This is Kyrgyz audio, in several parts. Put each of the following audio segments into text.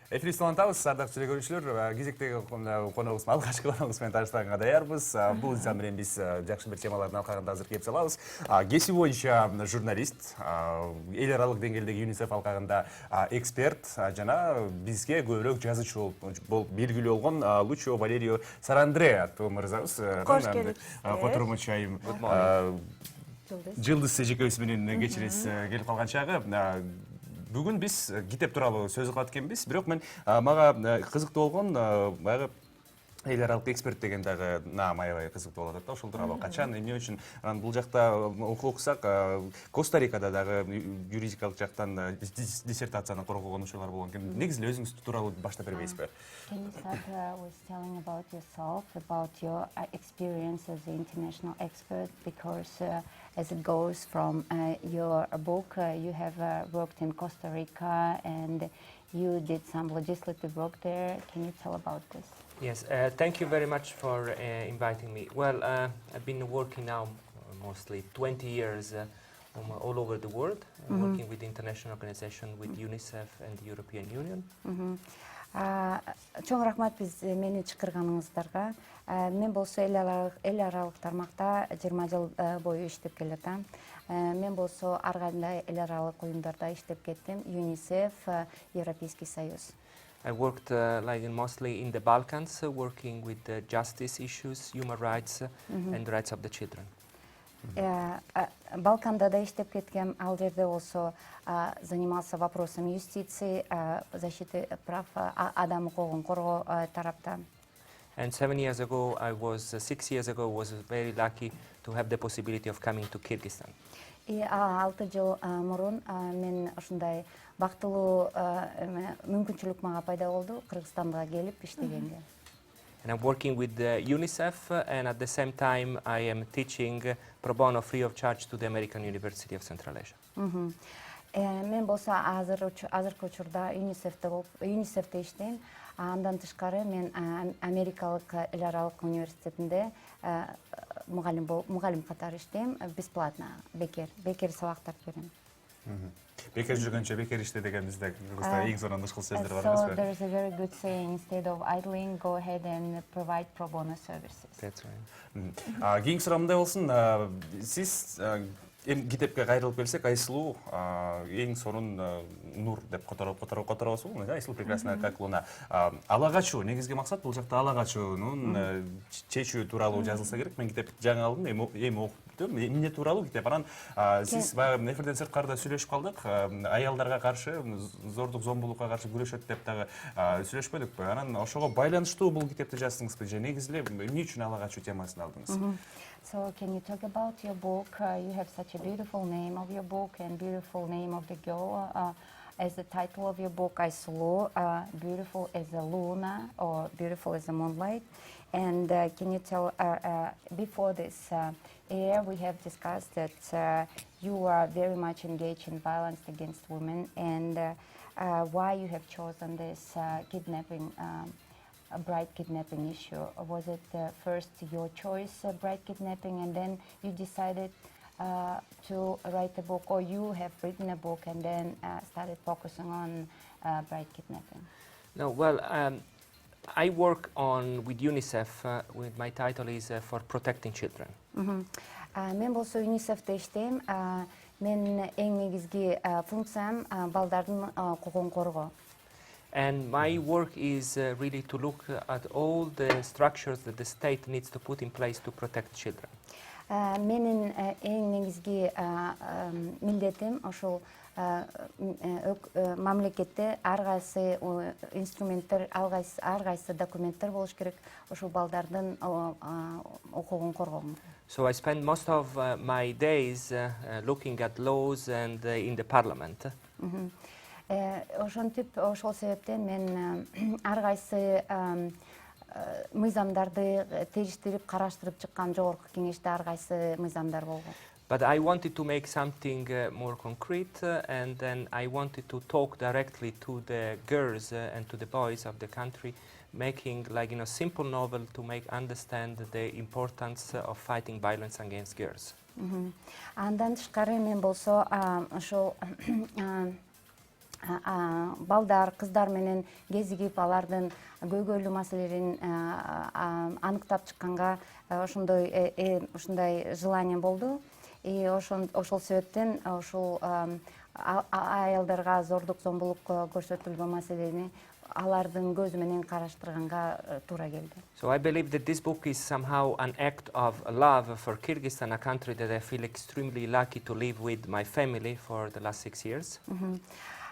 Эфир студентабыз, ардактуу телекөрүүчүлөр, кезектеги коногубуз алгачкы коногубуз менен таанышканга даярбыз. Бул инсан менен биз жакшы бир темалардын алкагында азыр кеп салабыз. Кесиби боюнча журналист, эл аралык деңгээлдеги ЮНИСЕФ алкагында эксперт жана бизге көбүрөөк жазуучу болуп белгилүү болгон Лучо Валерио Сарандре аттуу мырзабыз. Кош келипсиз. Которому чайым Жылдыз эжекебиз менен кечиресиз келип калган чагы. Бүгүн биз китеп тууралуу сөз кылат экенбиз, бирок мен мага кызыктуу болгон баягы эл аралык эксперт деген дагы наам аябай кызыктуу болуп атат да. Ошол тууралуу качан эмне үчүн бул жакта окусак, Коста-Рикада дагы юридикалык жактан диссертацияны коргогон учурлар болгон экен. Негизи эле өзүңүз тууралуу баштап бербейсизби? Can you start with telling about yourself, about your experience as an international expert? Because as it goes from your book, you have worked in Costa Rica and you did some legislative work there. Can you tell about this? Yes, thank you very much for inviting me. Well, I've been working now mostly 20 years all over the world, working with the international organization, with UNICEF and the European Union. Чоң рахмат биз мени чакырганыңыздарга. Мен болсо эл аралык тармакта 20 жыл бою иштеп келатам. Мен болсо ар кандай эл аралык уюмдарда иштеп кеттим. ЮНИСЕФ, Европейский Союз. I worked mostly in the Balkans, working with justice issues, human rights, and the rights of the children. Балканда да иштеп кеткем. Ал жерде болсо занимался вопросом юстиции, защиты прав адам укугун коргоо тарапта. And 6 years ago, was very lucky to have the possibility of coming to Kyrgyzstan. И 6 жыл мурун мен ушундай бактылуу мүмкүнчүлүк мага пайда болду Кыргызстанга келип иштегенге. And I'm working with UNICEF, and at the same time I am teaching pro bono free of charge to the American University of Central Asia. Мен болсо азыркы учурда ЮНИСЕФте иштейм. Андан тышкары мен Америкалык эл аралык университетинде мугалим катары иштейм, бесплатно, бекер сабактар берем. Бекер жүргөнчө бекер иште деген бизде Кыргызда эң зор андашкыл сөздөр бар So эмеспи? there's a very good saying, instead of idling, go ahead and provide pro bono services. That's right. Кийинки сурамындай болсун, сиз китепке кайрылып келсек, Айсылуу эң сонун нур деп которобузбу? Айсылуу прекрасная как луна. Ала качуу, негизги максат бул жакта ала качуунун чечүү тууралуу жазылса керек. Мен китепти жаңы алдым, эми окуптум. Эмне тууралуу китеп? Анан сиз баягы эфирден сырткарда сүйлөшүп калдык. Аялдарга каршы, зордук зомбулукка каршы күрөшөт деп дагы сүйлөшпөдүкпү? Анан ошого байланыштуу бул китепти жаздыңызбы же негизи эле эмне үчүн ала качуу темасын алдыңыз? So can you talk about your book? You have such a beautiful name of your book and beautiful name of the girl. As the title of your book, Айсылуу, beautiful as a luna or beautiful as a moonlight. And can you tell, before this air, we have discussed that you are very much engaged in violence against women, and why you have chosen this kidnapping, bride kidnapping issue. Was it first your choice, bride kidnapping, and then you decided to write a book, or you have written a book and then started focusing on bride kidnapping? No, well, I work with UNICEF, with my title is for protecting children. Мен болсо ЮНИСЕФте иштейм. Мен эң негизги функциям балдардын укугун коргоо. And my work is really to look at all the structures that the state needs to put in place to protect children. Менин эң негизги милдетим ошол мамлекетте ар кайсы инструменттер, ар кайсы документтер болуш керек ошол балдардын укугун коргоо. So I spend most of my days looking at laws and in the parliament. Ошентип, ошол себептен мен ар кайсы мыйзамдарды териштирип караштырып чыккан жогорку кеңеште ар кайсы мыйзамдар болгон. But I wanted to make something more concrete, and then I wanted to talk directly to the girls and to the boys of the country, making simple novel to make understand the importance of fighting violence against girls. Андан тышкары мен болсо ошол балдар, кыздар менен кезигип алардын көйгөйлүү маселелерин аныктап чыкканга ушундай желание болду. И ошол себептен ушул аялдарга зордук зомбулук көрсөтүлгөн маселени алардын көзү менен караштырганга туура келди. So I believe that this book is somehow an act of love for Kyrgyzstan, a country that I feel extremely lucky to live with my family for the last 6 years.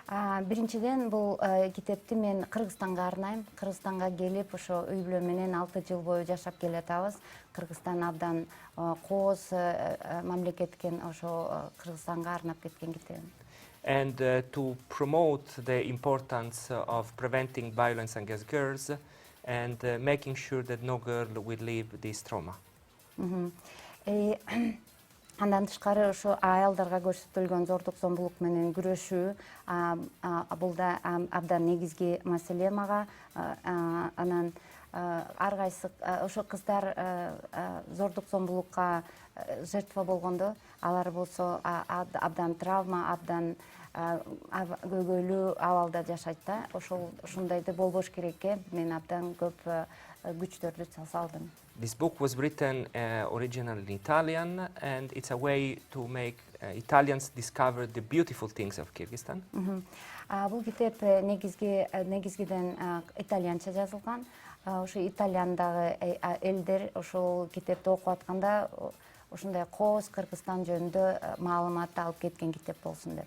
Биринчиден бул китепти мен Кыргызстанга арнайм. Кыргызстанга келип, ошо үй бүлө менен 6 жыл бою жашап келатабыз. Кыргызстан абдан кооз мамлекет экен, ошо Кыргызстанга арнап кеткен китебим. And to promote the importance of preventing violence against girls and making sure that no girl will live this trauma. Андан тышкары ошо аялдарга көрсөтүлгөн зордук зомбулук менен күрөшүү бул да абдан негизги маселе мага. Анан ар кайсы ошо кыздар зордук зомбулукка жертва болгондо, алар болсо абдан травма, абдан көйгөйлүү абалда жашайт да. Ошондойду болбош керек экен. Мен абдан көп күчтөрдү салдым. This book was written originally in Italian, and it's a way to make Italians discover the beautiful things of Kyrgyzstan. Бул китеп негизгиден итальянча жазылган. Ошо Италияндагы элдер ошол китепти окуп атканда ошондой кооз Кыргызстан жөнүндө маалымат алып кеткен китеп болсун деп.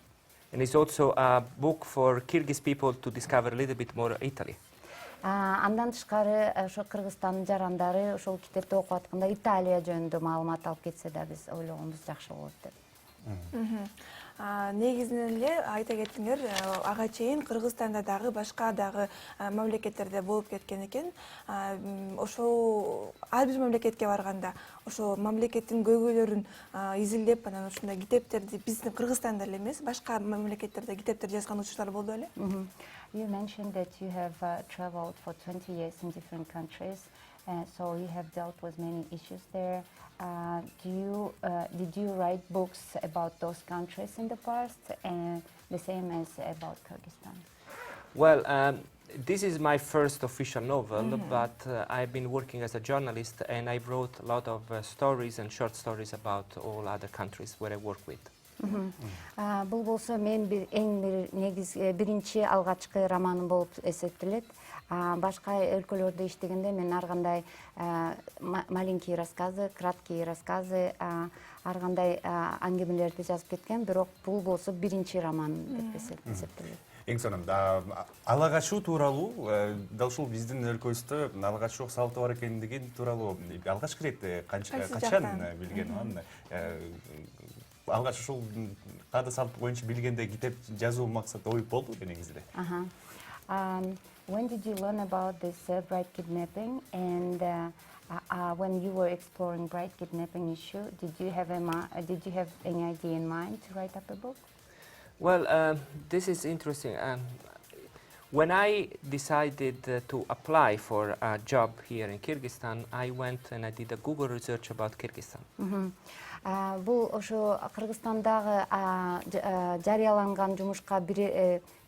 And it's also a book for Kyrgyz people to discover a little bit more Italy. Андан тышкары ошо Кыргызстандын жарандары ошол китепти окуп атканда Италия жөнүндө маалымат алып кетсе да биз ойлогонбуз жакшы болот деп. Негизинен эле айта кеттиңер, ага чейин Кыргызстанда дагы башка дагы мамлекеттерде болуп кеткен экен. Ошол ар бир мамлекетке барганда ошол мамлекеттин көйгөйлөрүн изилдеп, анан ушундай китептерди биздин Кыргызстанда эле эмес, башка мамлекеттерде китептер жазган учурлар болду беле? You mentioned that you have traveled for 20 years in different countries, so you have dealt with many issues there. Did you write books about those countries in the past, and the same as about Kyrgyzstan? Well, this is my first official novel, but I've been working as a journalist, and I wrote a lot of stories and short stories about all other countries where I work with. Бул болсо мен биринчи алгачкы романым болуп эсептелет. Башка өлкөлөрдө иштегенде мен ар кандай маленькие рассказы, краткие рассказы, ар кандай аңгемелерди жазып кеткен, бирок бул болсо биринчи роман деп эсептелет. Эң сонунда ала качуу тууралуу дал ушул биздин өлкөбүздө ала качуу салты бар экендиги тууралуу алгачкы ирет качан билген аны алгач ушул каада салт боюнча билгенде китеп жазуу максат ой болду негизинде. When did you learn about this bride kidnapping, and when you were exploring bride kidnapping issue, did you have any idea in mind to write up a book? Well, this is interesting. When I decided to apply for a job here in Kyrgyzstan, I went and I did a Google research about Kyrgyzstan. Бул ошо Кыргызстандагы жарыяланган жумушка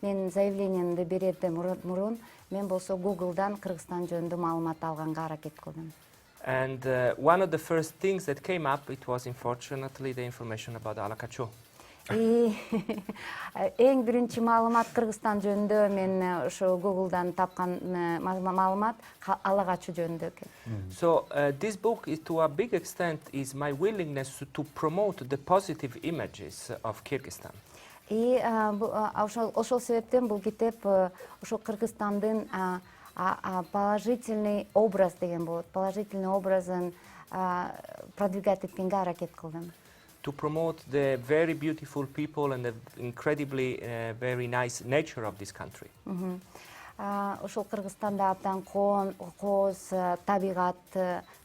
мен заявлениемди берерден мурун мен болсо Google'дан Кыргызстан жөнүндө маалымат алганга аракет кылдым. And one of the first things that came up, it was unfortunately the information about Alakacho. Эң биринчи маалымат Кыргызстан жөнүндө мен ошо Google'дан тапкан маалымат ала качуу жөнүндө экен. So this book is to a big extent is my willingness to promote the positive images of Kyrgyzstan. Ошол себептен бул китеп ошо Кыргызстандын положительный образ деген болот. Положительный образын продвигать эткенге аракет кылдым. To promote the very beautiful people and the incredibly very nice nature of this country. Ошол Кыргызстанда абдан кооз табигат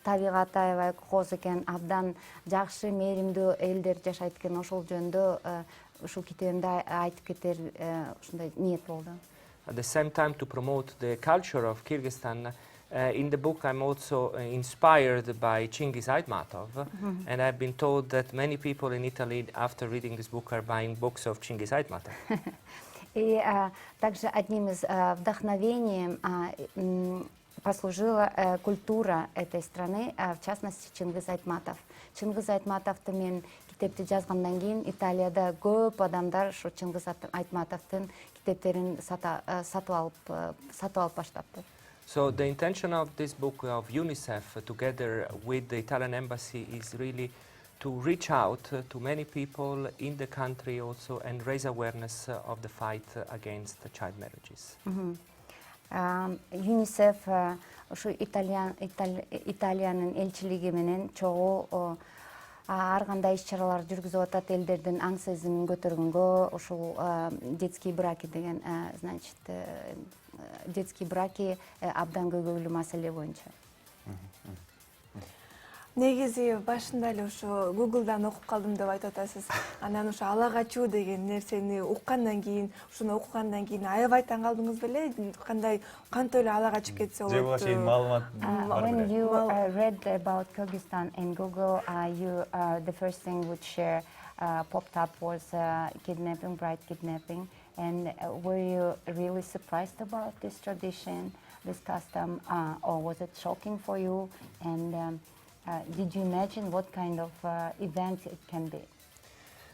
аябай кооз экен, абдан жакшы мээримдүү элдер жашайт экен. Ошол жөнүндө ушул китебимде айтып кетер ушундай ниет болду. At the same time, to promote the culture of Kyrgyzstan, in the book I'm also inspired by Chingiz Aitmatov, and I've been told that many people in Italy, after reading this book, are buying books of Chingiz Aitmatov. И также одним из вдохновений послужила культура этой страны, в частности Чингиз Айтматов. Чингиз Айтматовты мен китепти жазгандан кийин Италияда көп адамдар ушу Чингиз Айтматовдун китептерин сатып алып баштапты. So the intention of this book of UNICEF, together with the Italian embassy, is really to reach out to many people in the country also and raise awareness of the fight against child marriages. ЮНИСЕФ ушу Италиянын элчилиги менен чогуу ар кандай иш-чаралар жүргүзүп атат, элдердин аң сезимин көтөргөнгө. Ушул детские браки деген, значит, детские браки абдан көйгөйлүү маселе боюнча. Негизи башында эле ошо Google'дан окуп калдым деп айтып атасыз. Анан ошо ала качуу деген нерсени уккандан кийин, ушуну окугандан кийин аябай таң калдыңыз беле? Кандай кантип эле ала качып кетсе болот? Же буга чейин маалымат бар When беле? you read about Kyrgyzstan in Google, the first thing which popped up was kidnapping, bride kidnapping. And were you really surprised about this tradition, this custom, or was it shocking for you? And did you imagine what kind of event it can be?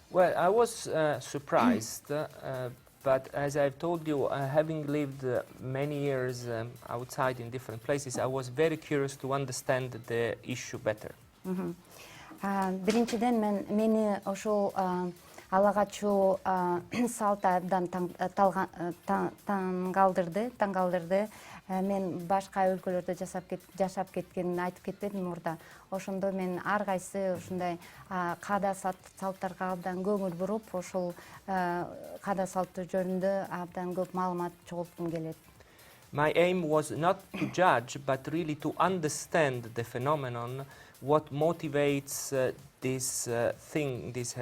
Well, I was surprised, but as I've told you, having lived many years outside in different places, I was very curious to understand the issue better. Биринчиден мени ошол ала качуу салты абдан таң калтырды. Мен башка өлкөлөрдө жашап кеткенин айтып кетпедим мурда. Ошондо мен ар кайсы ушундай каада салттарга абдан көңүл буруп, ошол каада салттар жөнүндө абдан көп маалымат чогулткум келет. My aim was not to judge, but really to understand the phenomenon, what motivates this thing, this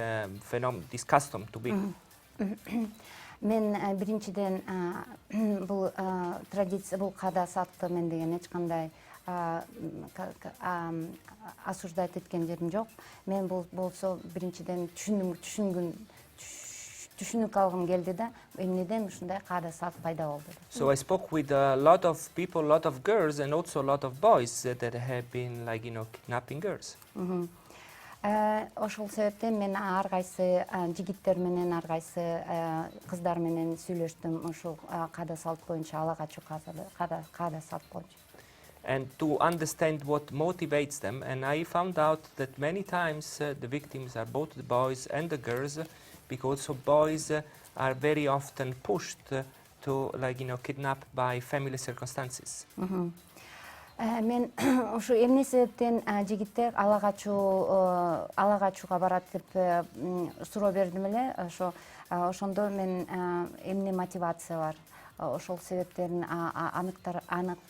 custom to be. Мен биринчиден бул традиция, бул каада салтты мен деген эч кандай осуждать эткен жерим жок. Мен болсо биринчиден түшүнүк алгым келди да, эмнеден ушундай каада салт пайда болду. So I spoke with a lot of people, a lot of girls, and also a lot of boys that have been, like, kidnapping girls. Ошол себептен мен ар кайсы жигиттер менен, ар кайсы кыздар менен сүйлөштүм ушул каада салт боюнча, ала качуу каада салт боюнча. And to understand what motivates them, and I found out that many times the victims are both the boys and the girls, because boys are very often pushed to, kidnap by family circumstances. Мен ушу эмне себептен жигиттер ала качууга барат деп суроо бердим эле. Ошондо мен эмне мотивация бар, ошол себептерин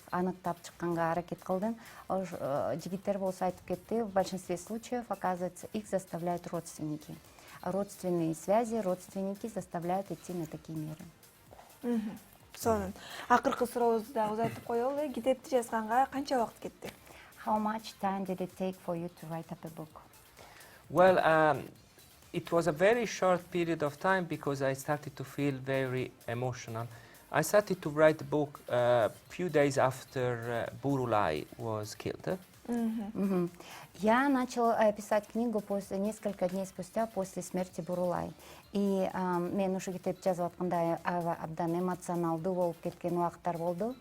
аныктап чыкканга аракет кылдым. Жигиттер болсо айтып кетти, в большинстве случаев, оказывается, их заставляют родственники. Родственные связи, родственники заставляют идти на такие меры. Сонун. Акыркы сурообузду да узайтып коелу. Китепти жазганга канча убакыт кетти? How much time did it take for you to write up a book? Well, it was a very short period of time because I started to feel very emotional. I started to write the book a few days after Burulai was killed. Я начала писать книгу несколько дней спустя после смерти Бурулай. И мен ушу китеп жазып атканда абдан эмоционалдуу болуп кеткен убакыттар болду.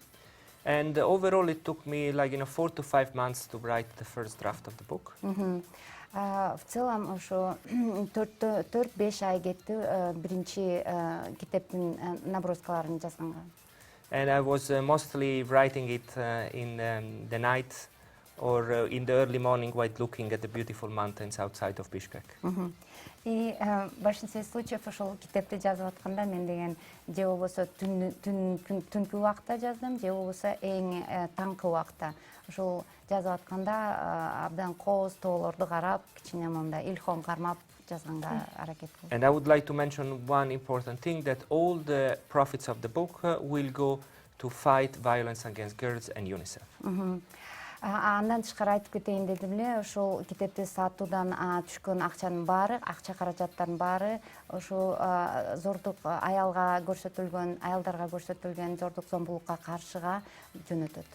And overall it took me 4 to 5 months to write the first draft of the book. В целом ушу 4-5 ай кетти биринчи китептин наброскаларын жазганга. And I was mostly writing it in the night or in the early morning while looking at the beautiful mountains outside of Bishkek. И в большинстве случаев ошол китепти жазып атканда мен деген же болбосо түнкү убакта жаздым, же болбосо эң таңкы убакта. Ошол жазып атканда абдан кооз тоолорду карап, кичине мондай илхом кармап жазганга аракет кылдым. And I would like to mention one important thing, that all the profits of the book will go to fight violence against girls and UNICEF. Андан тышкары айтып кетейин дедим эле, ошол китепти сатуудан түшкөн акчанын баары, акча каражаттардын баары ошол зордук аялдарга көрсөтүлгөн зордук зомбулукка каршыга жөнөтөт,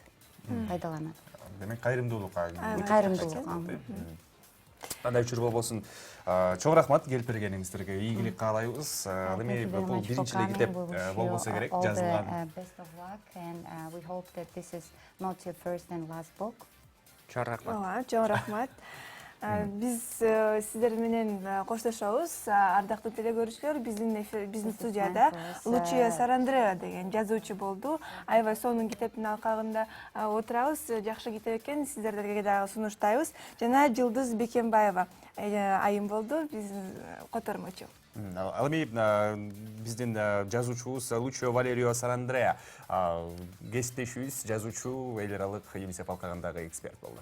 пайдаланат. Демек кайрымдуулукка. Кайрымдуулук. Кандай учур болбосун. Чоң рахмат келип бергениңиздерге. Ийгилик каалайбыз. Ал эми бул биринчи эле китеп болбосо керек жазылган. Best of luck and we hope that this is not your first and last book. Чоң рахмат. Чоң рахмат. Биз сиздер менен коштошобуз. Ардактуу теле көрүүчүлөр, биздин студияда Лучия Сарандреа деген жазуучу болду. Аябай сонун китептин алкагында отурабыз. Жакшы китеп экен, сиздерге дагы сунуштайбыз. Жана Жылдыз Бекенбаева айым болду, биздин котормочу. Ал эми биздин жазуучубуз Лучио Валерио Сарандреа кесиптешибиз, жазуучу, эл аралык ЮНИСЕФ алкагындагы эксперт болду.